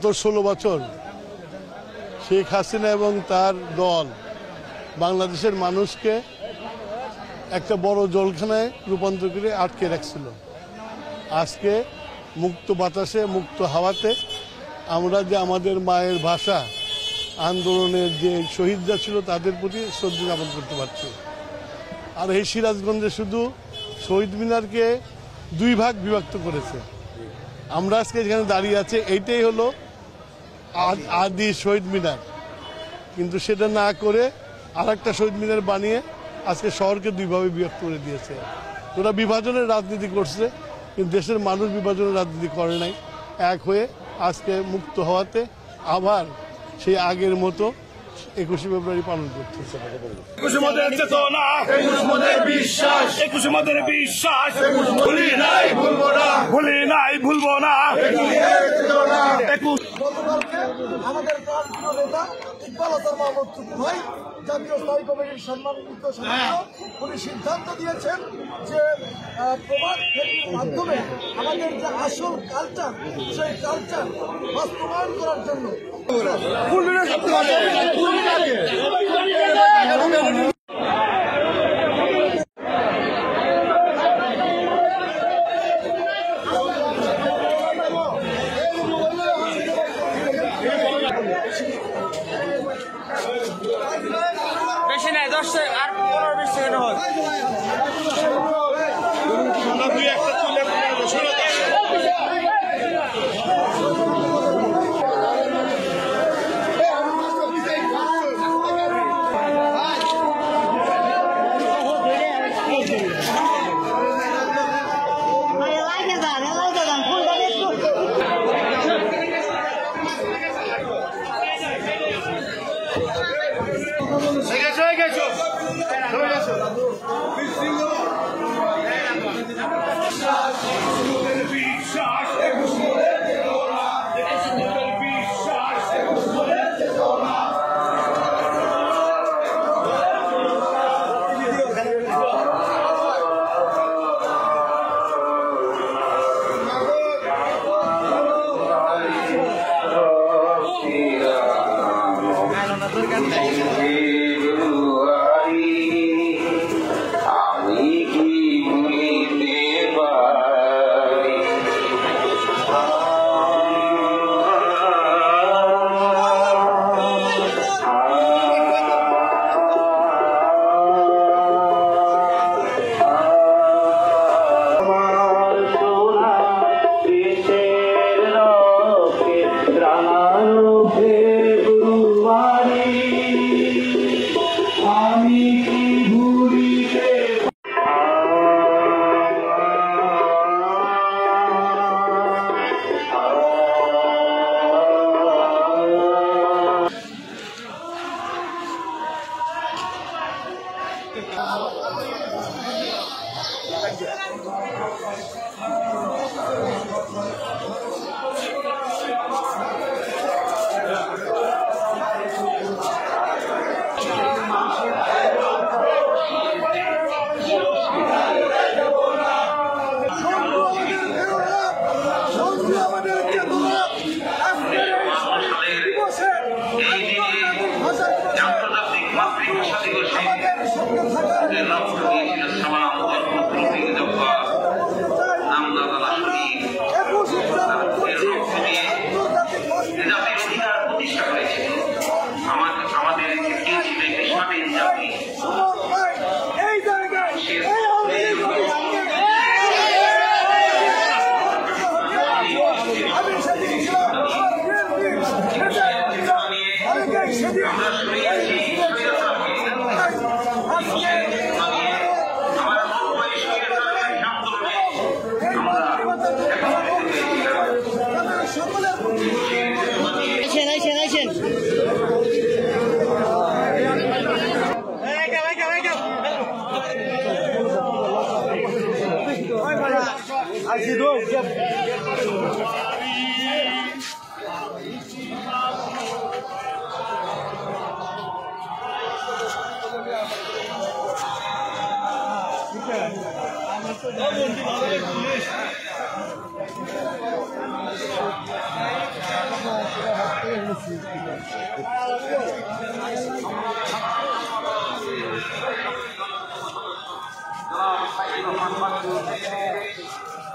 16 বছর শেখ হাসিনা এবং তার দল বাংলাদেশের মানুষকে একটা বড় জলখানায় রূপান্তর করে আটকে রাখছিল। আজকে মুক্ত বাতাসে মুক্ত হাওয়াতে আমরা যে আমাদের মায়ের ভাষা আন্দোলনের যে শহীদরা ছিল তাদের প্রতি শ্রদ্ধা জ্ঞাপন করতে পারছি। আর এই সিরাজগঞ্জে শুধু শহীদ মিনারকে 2 ভাগ বিভক্ত করেছে। আমরা আজকে যেখানে দাঁড়িয়ে আছে এইটাই হলো আদি শহীদ মিনার, কিন্তু সেটা না করে আরেকটা শহীদ মিনার বানিয়ে আজকে শহরকে 2 ভাবে বিভক্ত করে দিয়েছে। ওরা বিভাজনের রাজনীতি করছে, কিন্তু দেশের মানুষ বিভাজনের রাজনীতি করে নাই। এক হয়ে আজকে মুক্ত হওয়াতে আবার সেই আগের মতো 21শে ফেব্রুয়ারি পালন করতেছে। 21শে মধ্যে চেতনা, 21 মধ্যে বিশ্বাস, 21 মধ্যে বিশ্বাস, ভুলি নাই ভুলবো না, ভুলি নাই ভুলবো না। আমাদের প্রাণপ্রিয় নেতা ইকবাল হাসান মাহমুদ টুকু ভাই জাতীয় স্থায়ী কমিটির সম্মানিত সদস্য, উনি সিদ্ধান্ত দিয়েছেন যে প্রবাদ ফেরির মাধ্যমে আমাদের যে আসল কালচার সেই কালচার বাস্তবায়ন করার জন্য বেশি নাই 10 আর 15-20 সেকেন্ড হয়।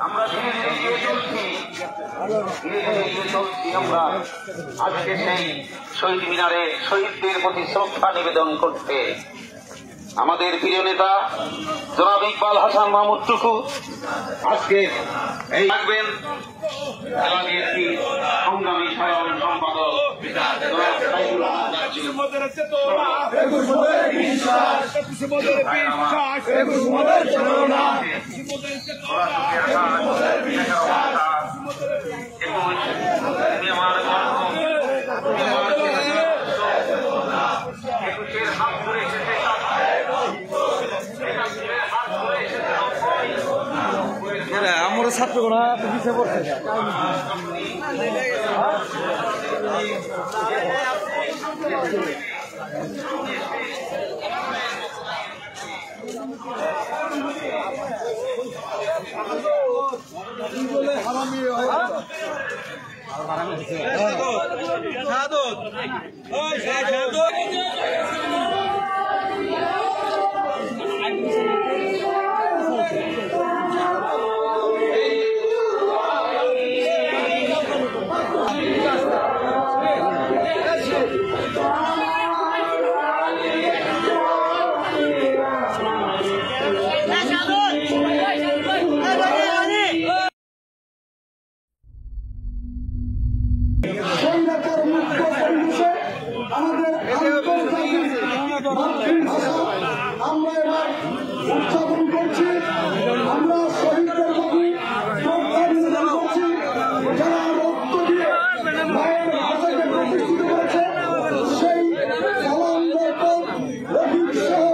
আমরা ধীরে ধীরে এগিয়ে চলছি আমরা আজকে সেই শহীদ মিনারে শহীদদের প্রতি শ্রদ্ধা নিবেদন করতে আমাদের প্রিয় নেতা জনাব ইকবাল হাসান মাহমুদ টুকু আজকে এই থাকবেন সংগ্রামী সাধারণ সম্পাদক আমার ছাত্র না পিছিয়ে পড়ছে আমরা এবার উদযাপন করছি। আমরা শহীদদের প্রতি শ্রদ্ধা নিবেদন করছি, যারা রক্ত দিয়ে মায়ের ভাষাকে প্রতিষ্ঠিত করেছে। সেই সালাম বরকত রফিক সহ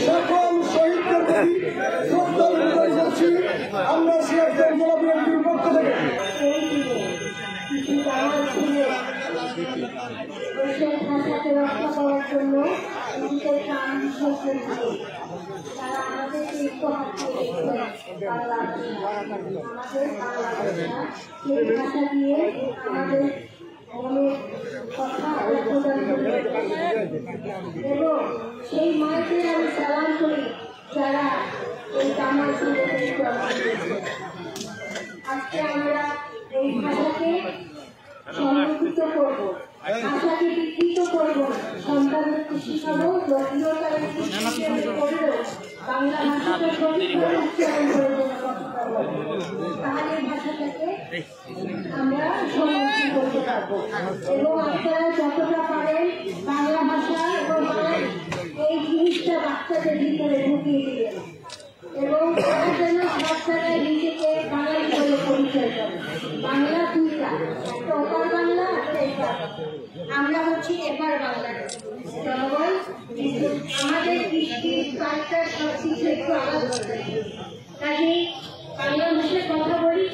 সকল শহীদদের প্রতি শ্রদ্ধা নিবেদন করছি। আমরা সিরাজগঞ্জ জেলা বিএনপির পক্ষ থেকে দেশের ভাষাকে রক্ষা করার জন্য নিজেদের প্রাণ বিসর্জন দিয়ে তারা আমাদেরকে বাংলা আমাদের বাংলা ভাষা সেই ভাষা দিয়ে আমাদের মনের কথা প্রদান করে এবং সেই মায়েদের আমি সালাম করি যারা এই কামাল আজকে আমরা এই ভাষাকে সংরক্ষিত করব, ভাষাকে বিকৃত করব, সন্তানকে শিখাবো, জটিলতার করলেও বাংলা ভাষাকে উচ্চারণ করবো, তাহলে ভাষাটাকে আমরা সংরক্ষণ করতে পারবো। এবং আপনারা যতটা পারেন বাংলা ভাষা এবং এই জিনিসটা বাচ্চাদের ভিতরে ঢুকিয়ে দিবেন এবং তারা যেন বাচ্চারা নিজেকে বাঙালি বলে পরিচয় করে। বাংলা দুইটা, একটা ওপার বাংলা, একটা এপার। আমরা হচ্ছি এপার বাংলা জনগণ, কিন্তু আমাদের কৃষ্টি কালচার সব কিছু একটু আলাদা কাজেই বাংলা ভাষায় কথা বলি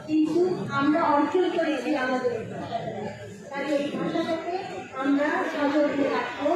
কিন্তু আমরা অর্জন করেছি আমাদের কাজে এই ভাষাটাকে আমরা সচল রাখবো।